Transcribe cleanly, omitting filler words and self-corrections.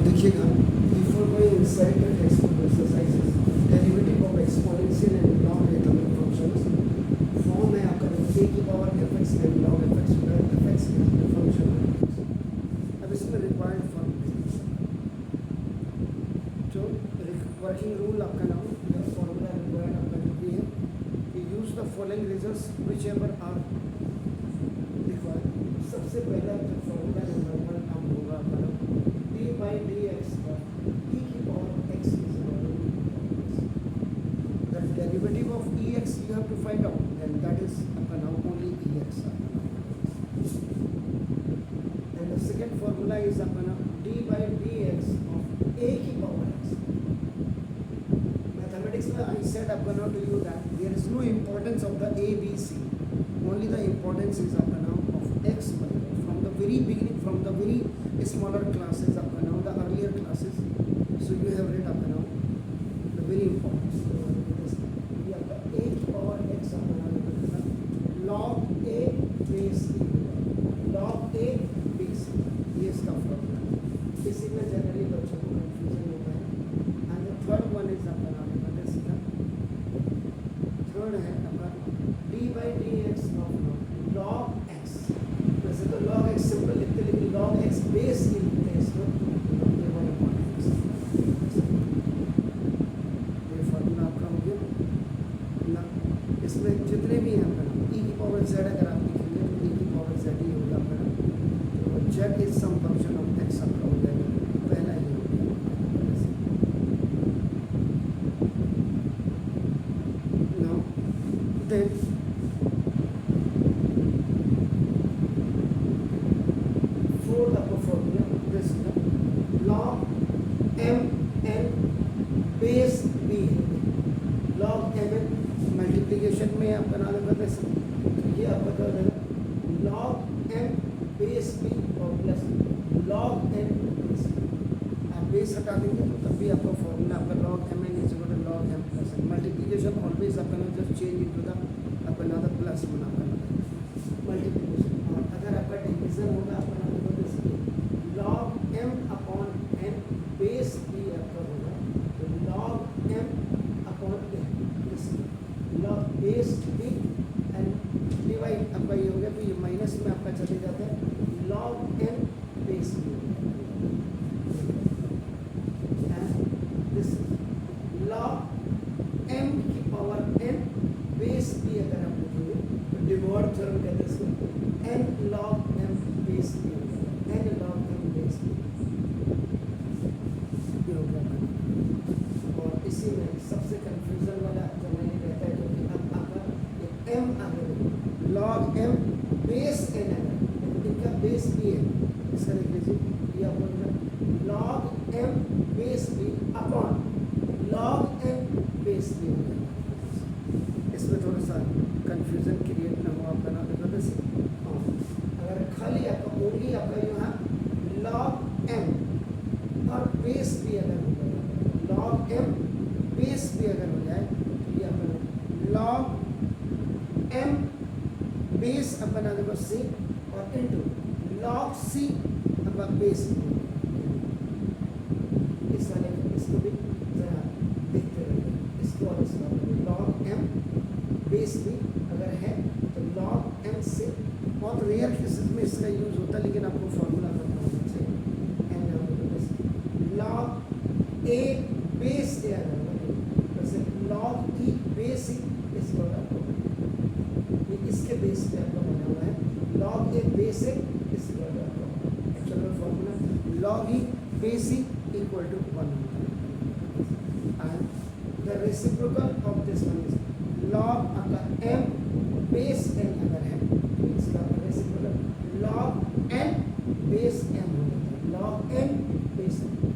देखिएगा, before going inside the text book exercises, derivative of exponential and log rhythmic functions form है आपका a की power fx and log fx where fx is the function of। अब इसमें required form जो working rule आपका नाम formula required आपका जो भी है कि use the following results whichever are required. सबसे पहला जो फॉर्मूला नंबर 1 काम होगा आपका d by dx का e की power x is the derivative of ex you have to find out, and that is आपका नाम only ex। and the second formula is आपका नाम d by dx of a की power x। mathematics में I said आपका नाम to you that there is no importance of the a b c, only the importance is आपका नाम of x by from the very beginning, from the very smaller classes आपका नाम the earlier classes, so you have read आपका नाम the very important। ये आपका a की power x आपका नाम log a base e, log a base e, ये इसका फॉर्मूला है। इसी में जनरली बच्चों को कंफ्यूजन होता है। And the third one is आपका नाम है इसका थर्ड है आपका d by dx of log x। वैसे तो log x सिंपल लिखते हैं, लेकिन log x बेस e लिखते हैं इसको, ये वन अपॉन x। ये फॉर्मूला आपका हो गया ना। इसमें जितने भी हैं आपका नाम e की पावर z अगर आप लिखेंगे तो e की पावर z ही होगा आपका नाम, तो z is some function of x आपका हो जाएगा, पहला ही हो गया। नाउ देन fourth आपका formula this log m n base b है। log m n मल्टीप्लिकेशन में आप बना देगा वैसे, तो ये आपका क्या हो जाएगा log m बेस b और plus log n base b। आप बेस हटा देंगे तो तब भी आपका फॉर्मूला आपका log m n is equal to log m plus n। Multiplication always आपका ना जस्ट चेंज इनटू द आपका ना द प्लस बना आपका मल्टीप्लिकेशन। और अगर आपका डिवीजन होगा आपका ना तो log m upon n base b आपका होगा, तो log m upon n plus log base b and divide आपका ये हो गया, तो ये माइनस में आपका चले जाता है log n base b and this log m की पावर n बेस b अगर आप लिखेंगे तो डिवॉर्ड थ्योरम कहते हैं इसको n log m base b n log m base b ये हो गया। और इसी में सबसे कंफ्यूजन वाला जो मैंने कहता है क्योंकि अब आपका m आगे log m बेस n अगर इनका बेस b है, इसका लिख लीजिए ये आपका log m base b upon log m base b हो जाएगा। इसमें थोड़ा सा कंफ्यूजन क्रिएट ना हो आपका नाम देखो से। हाँ, अगर खाली आपका ओनली आपका यहाँ log m और बेस b अगर हो जाए, log m बेस b अगर हो जाए तो ये अपना log m बेस अपना देखो c और इनटू log c अपना बेस b। इस वाले इसको भी जरा देखते रहिए, इसको और इसको log m बेस b अगर है तो log m से बहुत रेयर केसेस में इसका यूज होता है, लेकिन आपको फॉर्मूला पता होना चाहिए। And log a base a अगर वैसे log e बेस e इसको ये इसके बेस पे आपका बना हुआ है log a बेस a इसको actual formula log e base e equal to 1 and the reciprocal of this one is log आपका m बेस n अगर है तो इसका reciprocal log n base m हो जाता है, log n बेस n।